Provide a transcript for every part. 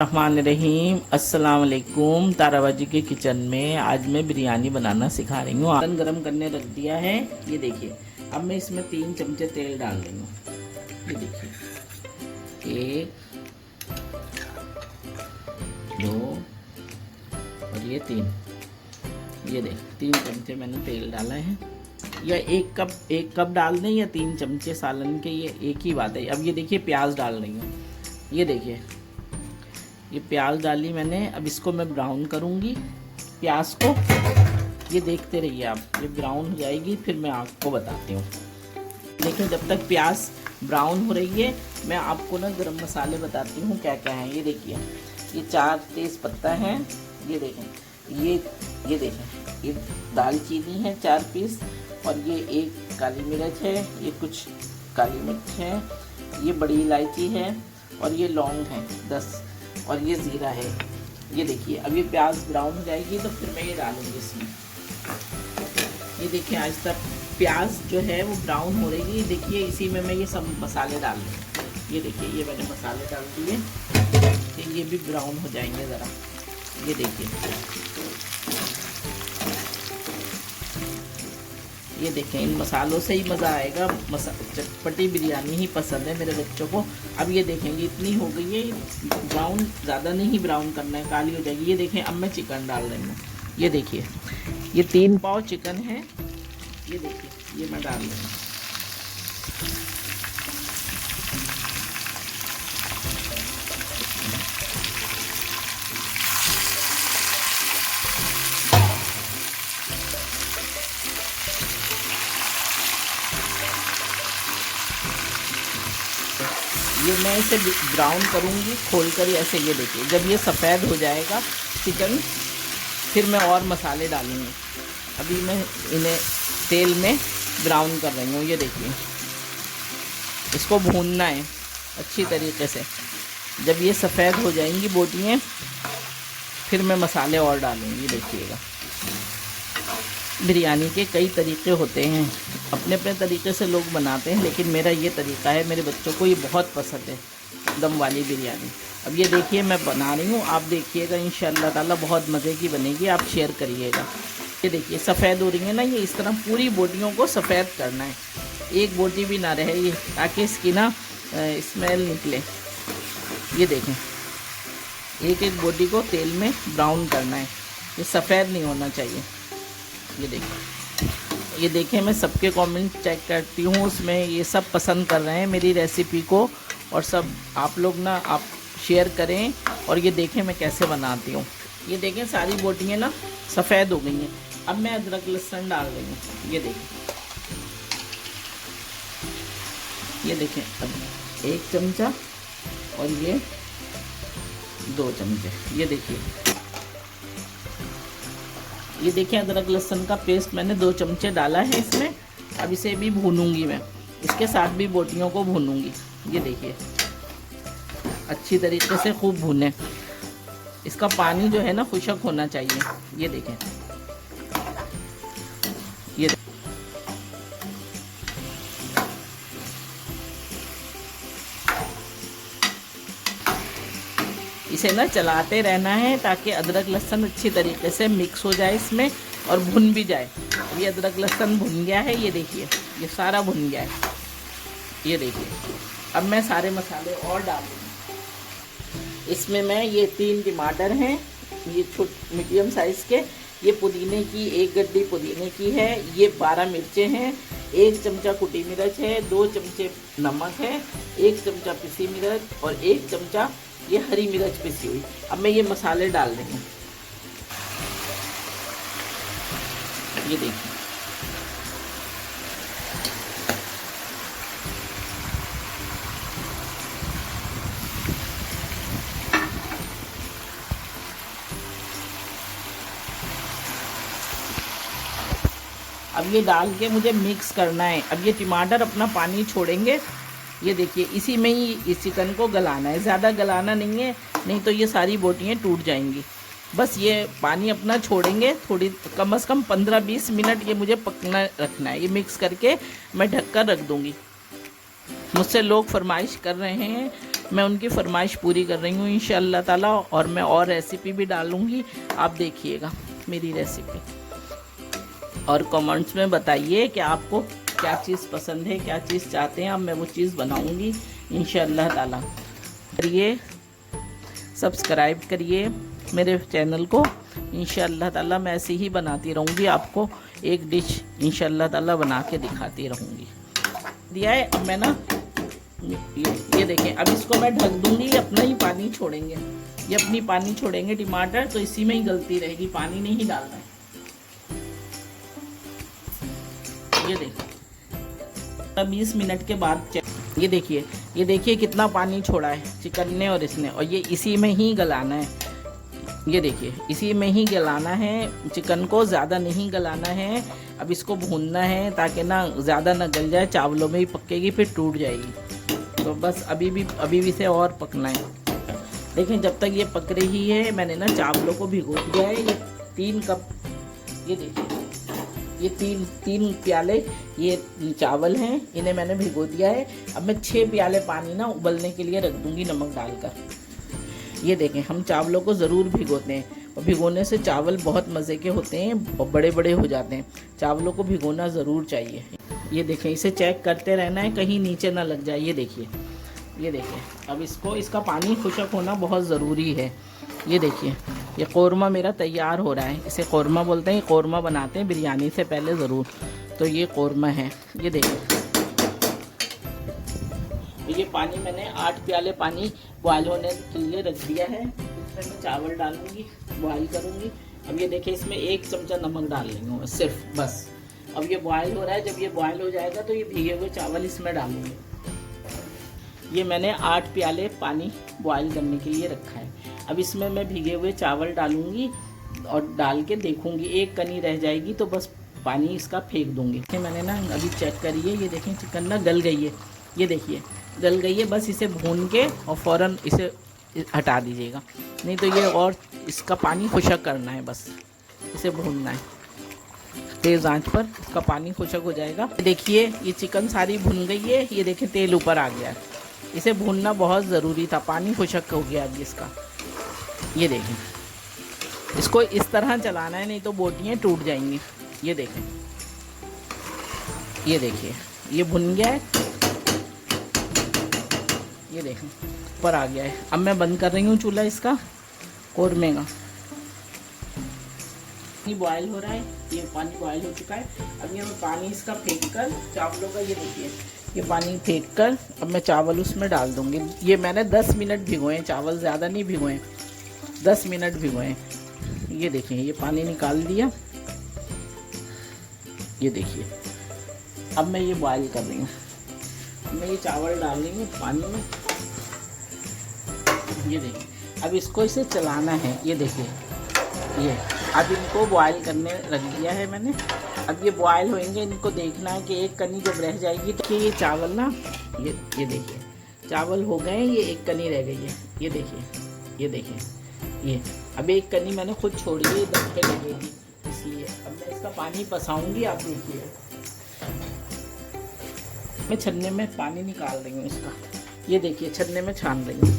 रहमान रहीम। अस्सलाम वालेकुम। ताराबाजी के किचन में आज मैं बिरयानी बनाना सिखा रही हूँ। बर्तन गरम करने रख दिया है। ये देखिए, अब मैं इसमें 3 चमचे तेल डाल रही हूँ। ये देखिए, 1 2 और ये 3। ये देख 3 चमचे मैंने तेल डाला है। या 1 कप डाल दें या 3 चमचे सालन के, ये एक ही बात है। अब ये देखिए, प्याज डाल रही हूँ। ये देखिए, ये प्याज डाली मैंने। अब इसको मैं ब्राउन करूँगी प्याज को। ये देखते रहिए आप, ये ब्राउन हो जाएगी फिर मैं आपको बताती हूँ। देखिए, जब तक प्याज ब्राउन हो रही है मैं आपको ना गरम मसाले बताती हूँ क्या क्या हैं। ये देखिए, ये 4 तेज़ पत्ता है। ये देखें, ये देखें, ये दालचीनी है 4 पीस। और ये 1 काली मिर्च है, ये कुछ काली मिर्च है, ये बड़ी इलायची है और ये लौंग है 10 और ये ज़ीरा है। ये देखिए, अब ये प्याज ब्राउन हो जाएगी तो फिर मैं ये डालूँगी इसमें। ये देखिए, आज तक प्याज जो है वो ब्राउन हो रही है। देखिए, इसी में मैं ये सब मसाले डाल दूँ। ये देखिए, ये मैंने मसाले डाल दिए। ये भी ब्राउन हो जाएंगे ज़रा। ये देखिए, ये देखें, इन मसालों से ही मज़ा आएगा। चटपटी बिरयानी ही पसंद है मेरे बच्चों को। अब ये देखेंगे, इतनी हो गई है ब्राउन, ज़्यादा नहीं ब्राउन करना है, काली हो जाएगी। ये देखें, अब मैं चिकन डाल रही हूँ। ये देखिए, ये 3 पाव चिकन है। ये देखिए, ये मैं डाल रही हूँ। ये मैं इसे ब्राउन करूँगी खोल कर ऐसे। ये देखिए, जब ये सफ़ेद हो जाएगा चिकन फिर मैं और मसाले डालूँगी। अभी मैं इन्हें तेल में ब्राउन कर रही हूँ। ये देखिए, इसको भूनना है अच्छी तरीके से। जब ये सफ़ेद हो जाएंगी बोटियाँ फिर मैं मसाले और डालूँगी। देखिएगा, बिरयानी के कई तरीके होते हैं, अपने अपने तरीके से लोग बनाते हैं, लेकिन मेरा ये तरीका है। मेरे बच्चों को ये बहुत पसंद है, दम वाली बिरयानी। अब ये देखिए, मैं बना रही हूँ, आप देखिएगा इंशाअल्लाह ताला बहुत मज़े की बनेगी। आप शेयर करिएगा। ये देखिए, सफ़ेद हो रही है ना, ये इस तरह पूरी बोटियों को सफ़ेद करना है, एक बोटी भी ना रहे ये, ताकि इसकी ना स्मेल निकले। ये देखें, एक एक बोटी को तेल में ब्राउन करना है, ये सफ़ेद नहीं होना चाहिए। ये देखें, मैं सबके कमेंट चेक करती हूँ, उसमें ये सब पसंद कर रहे हैं मेरी रेसिपी को। और सब आप लोग ना आप शेयर करें। और ये देखें मैं कैसे बनाती हूँ। ये देखें, सारी बोटियाँ ना सफ़ेद हो गई हैं। अब मैं अदरक लहसुन डाल रही हूँ। ये देखें, अब 1 चमचा और ये 2 चमचे। ये देखिए, अदरक लहसुन का पेस्ट मैंने 2 चमचे डाला है इसमें। अब इसे भी भूनूंगी मैं, इसके साथ भी बोटियों को भूनूंगी। ये देखिए, अच्छी तरीके से खूब भूनें। इसका पानी जो है ना खुशक होना चाहिए। ये देखें, ये इसे ना चलाते रहना है ताकि अदरक लहसुन अच्छी तरीके से मिक्स हो जाए इसमें और भुन भी जाए। ये अदरक लहसुन भुन गया है। ये देखिए, ये सारा भुन गया है। ये देखिए, अब मैं सारे मसाले और डाल दूँगी इसमें। मैं ये 3 टमाटर हैं, ये मीडियम साइज़ के। ये पुदीने की 1 गड्डी पुदीने की है। ये 12 मिर्चें हैं, 1 चमचा कुटी मिर्च है, 2 चमचे नमक है, 1 चमचा पिसी मिर्च और 1 चमचा ये हरी मिर्च पिसी हुई। अब मैं ये मसाले डाल रही हूँ। ये देखिए, अब ये डाल के मुझे मिक्स करना है। अब ये टमाटर अपना पानी छोड़ेंगे। ये देखिए, इसी में ही इस चिकन को गलाना है, ज़्यादा गलाना नहीं है, नहीं तो ये सारी बोटियाँ टूट जाएंगी। बस ये पानी अपना छोड़ेंगे, थोड़ी कम से कम 15-20 मिनट ये मुझे पकना रखना है। ये मिक्स करके मैं ढक कर रख दूँगी। मुझसे लोग फरमाइश कर रहे हैं मैं उनकी फरमाइश पूरी कर रही हूँ इंशाअल्लाह ताला। और मैं और रेसिपी भी डालूँगी, आप देखिएगा मेरी रेसिपी। और कमेंट्स में बताइए कि आपको क्या चीज़ पसंद है, क्या चीज़ चाहते हैं, अब मैं वो चीज़ बनाऊँगी इंशाअल्लाह ताला। करिए, सब्सक्राइब करिए मेरे चैनल को। इंशाअल्लाह ताला मैं ऐसे ही बनाती रहूँगी, आपको एक डिश इंशाअल्लाह ताला बना के दिखाती रहूँगी। दिया है, अब मैं ना ये देखें, अब इसको मैं ढक दूँगी, ये अपना ही पानी छोड़ेंगे, ये अपनी पानी छोड़ेंगे टमाटर, तो इसी में ही गलती रहेगी, पानी नहीं डालना है। ये देखिए 20 मिनट के बाद ये देखिए कितना पानी छोड़ा है चिकन ने और इसने, और ये इसी में ही गलाना है। ये देखिए इसी में ही गलाना है चिकन को, ज़्यादा नहीं गलाना है। अब इसको भूनना है ताकि ना ज़्यादा ना गल जाए, चावलों में ही पकेगी फिर टूट जाएगी। तो बस अभी भी इसे और पकना है। देखें जब तक ये पक रही है, मैंने ना चावलों को भिगो दिया है। ये 3 कप, ये देखिए ये तीन प्याले ये चावल हैं, इन्हें मैंने भिगो दिया है। अब मैं 6 प्याले पानी ना उबलने के लिए रख दूंगी नमक डालकर। ये देखें, हम चावलों को ज़रूर भिगोते हैं, और भिगोने से चावल बहुत मज़े के होते हैं और बड़े बड़े हो जाते हैं। चावलों को भिगोना ज़रूर चाहिए। ये देखें, इसे चेक करते रहना है कहीं नीचे ना लग जाए। ये देखिए अब इसका पानी खुशक होना बहुत ज़रूरी है। ये देखिए ये कौरमा मेरा तैयार हो रहा है, इसे कौरमा बोलते हैं। कौरमा बनाते हैं बिरयानी से पहले ज़रूर, तो ये कौरमा है। ये देखिए ये पानी मैंने 8 प्याले पानी बॉयल होने के लिए रख दिया है। इसमें मैं चावल डालूंगी, बॉयल करूंगी। अब ये देखिए इसमें 1 चमचा नमक डाल लेंगे मैं सिर्फ, बस। अब ये बॉयल हो रहा है, जब ये बॉयल हो जाएगा तो ये भीगे हुए चावल इसमें डालूंगी। ये मैंने 8 प्याले पानी बॉयल करने के लिए रखा है। अब इसमें मैं भीगे हुए चावल डालूंगी और डाल के देखूंगी, 1 कनी रह जाएगी तो बस पानी इसका फेंक दूंगी। मैंने ना अभी चेक करिए, ये देखें चिकन ना गल गई है। ये देखिए गल गई है, बस इसे भून के और फ़ौरन इसे हटा दीजिएगा, नहीं तो ये और इसका पानी खुशक करना है, बस इसे भूनना है तेज़ आंच पर, इसका पानी खुशक हो जाएगा। देखिए ये चिकन सारी भुन गई है। ये देखें तेल ऊपर आ गया है, इसे भूनना बहुत ज़रूरी था, पानी खुशक हो गया अभी इसका। ये देखें इसको इस तरह चलाना है, नहीं तो बोटियाँ टूट जाएंगी। ये देखें, ये देखिए ये भुन गया है। ये देखें ऊपर आ गया है। अब मैं बंद कर रही हूँ चूल्हा इसका कौरमे का। बॉयल हो रहा है, ये पानी बॉयल हो चुका है। अब ये मैं पानी इसका फेंक कर चावलों का, ये देखिए ये पानी फेंक कर अब मैं चावल उसमें डाल दूँगी। ये मैंने 10 मिनट भिगोए चावल, ज़्यादा नहीं भिगोए, 10 मिनट भिगोए। ये देखिए ये पानी निकाल दिया। ये देखिए अब मैं ये बॉयल कर रही हूँ, मैं ये चावल डाल रही हूँ पानी में। ये देखिए अब इसको इसे चलाना है। ये देखिए ये अब इनको बॉयल करने रख दिया है मैंने। अब ये बॉयल होएंगे, इनको देखना है कि 1 कनी जब रह जाएगी तो ये चावल ना, ये देखिए चावल हो गए, ये 1 कनी रह गई है। ये देखिए ये अब 1 कनी मैंने खुद छोड़ी है, दम पे लगेगी इसलिए। अब मैं इसका पानी पसाऊंगी, आप देखिए मैं छन्ने में पानी निकाल रही हूँ इसका। ये देखिए छन्ने में छान रही हूँ।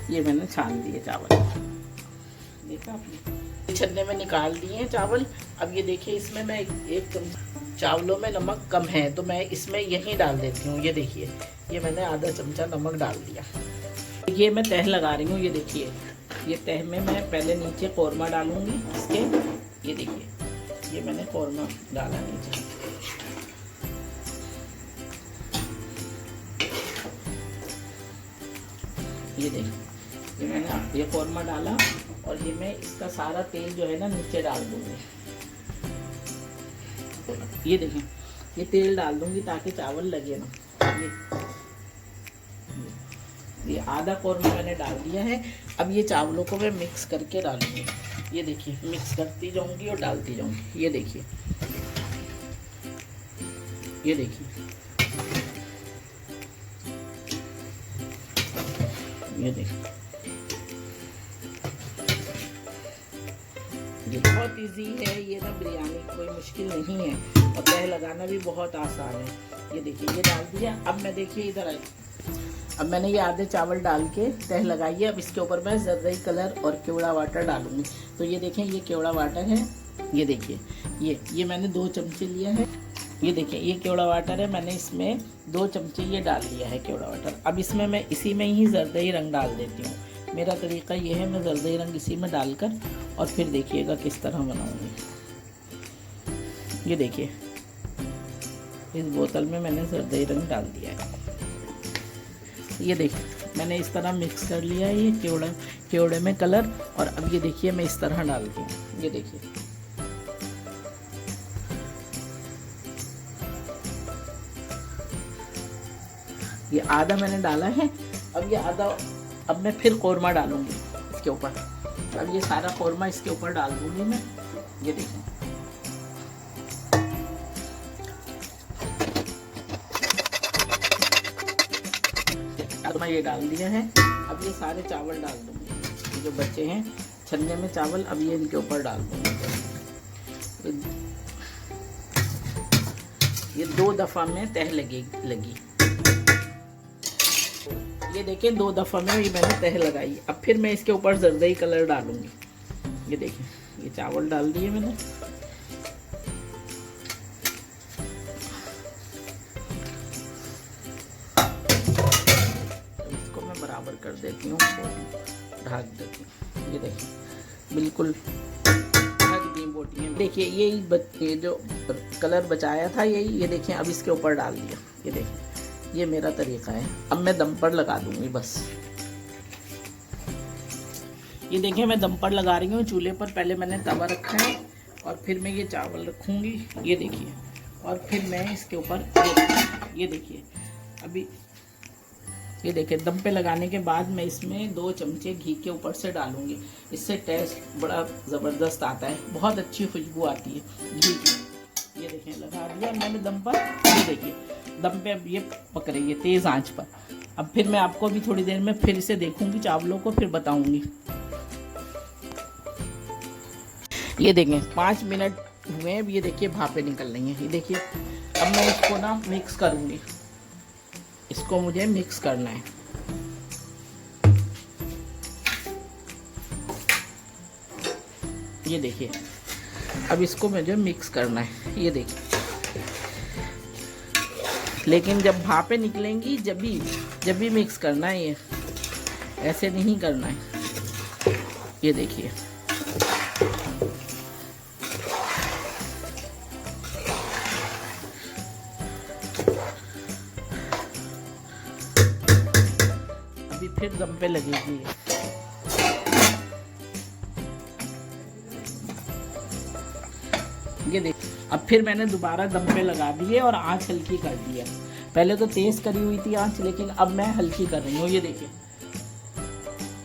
ये मैंने छान दिए चावल, देखा आपने, छन्ने में निकाल दिए चावल। अब ये देखिए इसमें मैं 1 चमचा, चावलों में नमक कम है तो मैं इसमें यही डाल देती हूँ। ये देखिए ये मैंने आधा चमचा नमक डाल दिया। ये मैं तह लगा रही हूँ। ये देखिए ये तह में मैं पहले नीचे कौरमा डालूंगी इसके। ये देखिए ये मैंने कौरमा डाला नीचे। ये देखिए ये मैंने ये कौरमा डाला और ये मैं इसका सारा तेल जो है ना नीचे डाल दूंगी। ये देखिए ये तेल डाल दूंगी ताकि चावल लगे ना। ये आधा कौरमा मैंने डाल दिया है। अब ये चावलों को मैं मिक्स करके डालूंगी। ये देखिए मिक्स करती जाऊंगी और डालती जाऊंगी। ये देखिए ये देखिए ये देखिए ये बहुत इजी है। ये ना बिरयानी कोई मुश्किल नहीं है और तह लगाना भी बहुत आसान है। ये देखिए ये डाल दिया। अब मैं देखिए इधर आई, अब मैंने ये आधे चावल डाल के तह लगाई है। अब इसके ऊपर मैं जर्दई कलर और केवड़ा वाटर डालूंगी। तो ये देखें ये केवड़ा वाटर है, ये देखिए ये मैंने 2 चमचे लिया है। ये देखिए ये केवड़ा वाटर है, मैंने इसमें 2 चमचे ये डाल लिया है केवड़ा वाटर। अब इसमें मैं इसी में ही जर्दई रंग डाल देती हूँ। मेरा तरीका ये है, मैं जर्दई रंग इसी में डालकर और फिर देखिएगा किस तरह बनाऊंगी। ये देखिए इस बोतल में मैंने जर्दई रंग डाल दिया है। ये देखिए मैंने इस तरह मिक्स कर लिया है ये केवड़े में कलर। और अब ये देखिए मैं इस तरह डालती हूँ। ये देखिए ये आधा मैंने डाला है। अब ये आधा, अब मैं फिर कौरमा डालूंगी इसके ऊपर। अब ये सारा कौरमा इसके ऊपर डाल दूंगी मैं। ये देखिए मैं ये डाल दिया है। अब ये सारे चावल डाल दूंगी, ये जो बचे हैं छन्ने में चावल, अब ये इनके ऊपर डाल दूंगी। ये 2 दफ़ा में तह लगी। ये देखें 2 दफ़ा में ये मैंने तह लगाई। अब फिर मैं इसके ऊपर जर्दई कलर डालूंगी। ये देखिए ये चावल डाल दिए मैंने। इसको मैं बराबर कर देती हूँ, ढक देती हूँ। ये देखिए बिल्कुल ढक दी बोटियाँ। देखिए ये जो कलर बचाया था ये देखिए अब इसके ऊपर डाल दिया। ये देखिए ये मेरा तरीका है। अब मैं दम पर लगा दूंगी बस। ये देखिए मैं दम पर लगा रही हूँ चूल्हे पर। पहले मैंने तवा रखा है और फिर मैं ये चावल रखूँगी। ये देखिए और फिर मैं इसके ऊपर ये देखिए अभी ये देखिए दम पे लगाने के बाद मैं इसमें 2 चमचे घी के ऊपर से डालूंगी। इससे टेस्ट बड़ा ज़बरदस्त आता है, बहुत अच्छी खुशबू आती है घी की। ये देखिए लगा दिया मैंने दम पर। ये देखिए दम पे अब ये पक रही है तेज़ आंच पर। अब फिर मैं आपको भी थोड़ी देर में फिर से देखूंगी चावलों को, फिर बताऊंगी। ये देखें 5 मिनट हुए। अब ये देखिए भापें निकल रही हैं। ये देखिए अब मैं इसको ना मिक्स करूंगी। इसको मुझे मिक्स करना है। ये देखिए अब इसको मुझे मिक्स करना है। ये देखिए लेकिन जब भापें निकलेंगी जब भी मिक्स करना है, ये ऐसे नहीं करना है। ये देखिए अभी फिर दम पे लगेगी। ये देखिए अब फिर मैंने दोबारा दम पे लगा दिए और आंच हल्की कर दी है। पहले तो तेज़ करी हुई थी आंच, लेकिन अब मैं हल्की कर रही हूँ। ये देखिए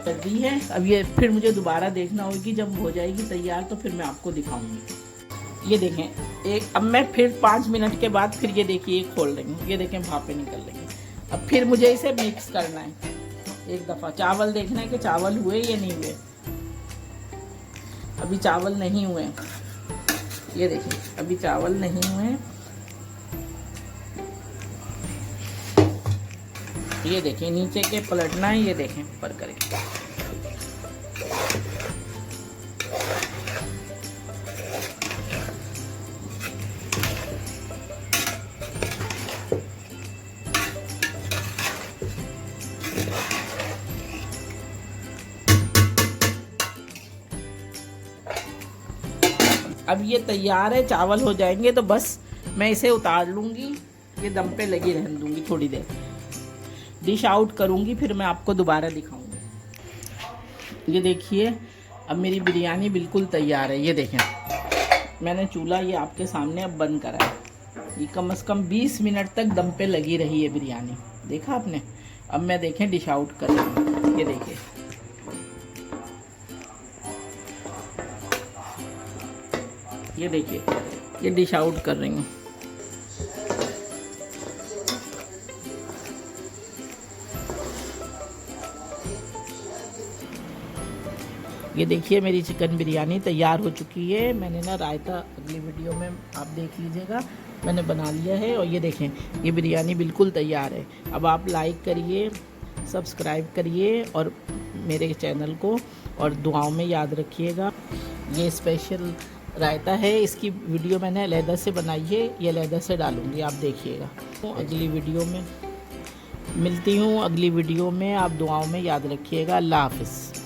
कर दी है। अब ये फिर मुझे दोबारा देखना होगी, जब हो जाएगी तैयार तो फिर मैं आपको दिखाऊंगी। ये देखें अब मैं फिर 5 मिनट के बाद फिर ये देखिए खोल रही हूँ। ये देखें भापें निकल रही हैं। अब फिर मुझे इसे मिक्स करना है एक दफ़ा। चावल देखना है कि चावल हुए या नहीं हुए। अभी चावल नहीं हुए। ये देखिए अभी चावल नहीं हुए। ये देखिए नीचे के पलटना है। ये देखें ऊपर करके। अब ये तैयार है, चावल हो जाएंगे तो बस मैं इसे उतार लूँगी। ये दम पे लगी रहने दूँगी थोड़ी देर, डिश आउट करूँगी, फिर मैं आपको दोबारा दिखाऊँगी। ये देखिए अब मेरी बिरयानी बिल्कुल तैयार है। ये देखें मैंने चूल्हा ये आपके सामने अब बंद करा है। ये कम से कम 20 मिनट तक दम पे लगी रही है बिरयानी, देखा आपने। अब मैं देखें डिश आउट कर रही हूँ। ये देखिए ये देखिए ये डिश आउट कर रही हूँ। ये देखिए मेरी चिकन बिरयानी तैयार हो चुकी है। मैंने ना रायता अगली वीडियो में आप देख लीजिएगा। मैंने बना लिया है और ये देखें ये बिरयानी बिल्कुल तैयार है। अब आप लाइक करिए, सब्सक्राइब करिए और मेरे चैनल को, और दुआओं में याद रखिएगा। ये स्पेशल रायता है, इसकी वीडियो मैंने अलहदा से बनाई है, ये अलहदा से डालूँगी, आप देखिएगा। तो अगली वीडियो में मिलती हूँ, अगली वीडियो में। आप दुआओं में याद रखिएगा। अल्लाह हाफ़िज़।